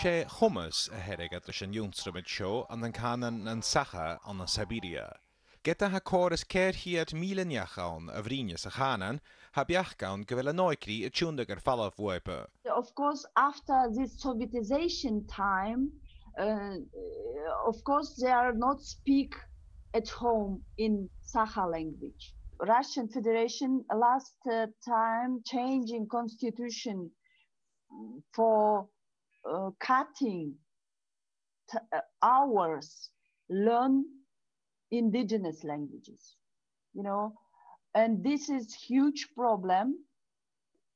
Sé hummus a herig at leis an Júnstramid seo an canan an sacha an na Siberia. Geta ha choras ceirthiad míleneachán a bhríne sa chanan, ha beachán go bhfuil a nóicrí a túnda gur fallah bhuaipa. Of course, after this Sovietization time, of course, they are not speak at home in Sakha language. Russian Federation last time changing constitution for cutting hours learn indigenous languages, and this is huge problem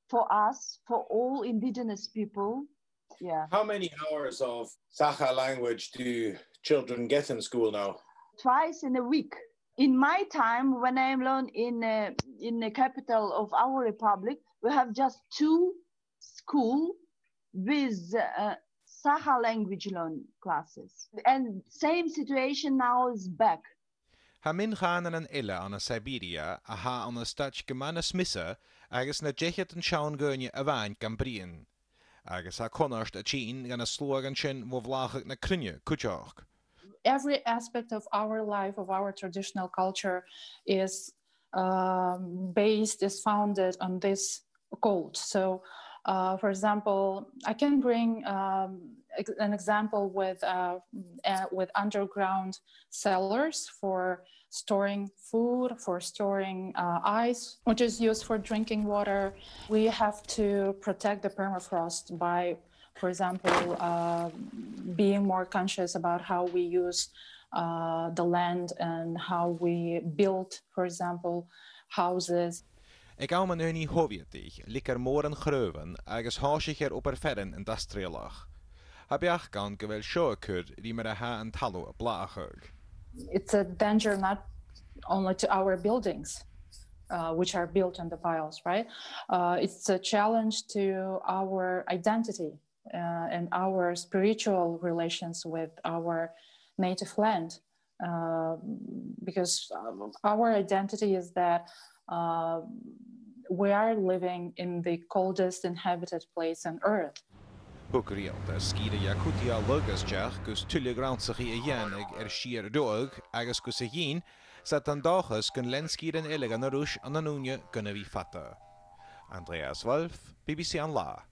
for us, for all indigenous people. Yeah. How many hours of Sakha language do children get in school now? Twice in a week. In my time, when I learned in the capital of our republic, we have just 2 schools with Sakha language learning classes. And same situation now is back. Ha min chanan an ille an a Siberia a ha an a stach gemana smissa agus na djechet an sean gurnje a bhain gan brian. Agus ha conarst a chien gan a slóg an sin wo vlachach na crunne kuchach. Every aspect of our life, of our traditional culture is founded on this code. So, for example, I can bring an example with underground cellars for storing food, for storing ice, which is used for drinking water. We have to protect the permafrost by, for example, being more conscious about how we use the land and how we build, for example, houses. Ik hou me nu niet hovietig, liker moor en greuven, agus haasiger op ferren en dastrielach. Heb je gaan gewel shoekur die me ha en talo blachug. It's a danger not only to our buildings, which are built on the piles, right? It's a challenge to our identity and our spiritual relations with our native land, because our identity is that we are living in the coldest inhabited place on earth. Hukrialta skide Yakutia lugasjach gus tullegrantsachi a janig sheer doog, agus gus a yin, zat an dagas kun lenskieren illigan a rush an anunje kunnen vi fatta. Andreas Wolf, BBC an La.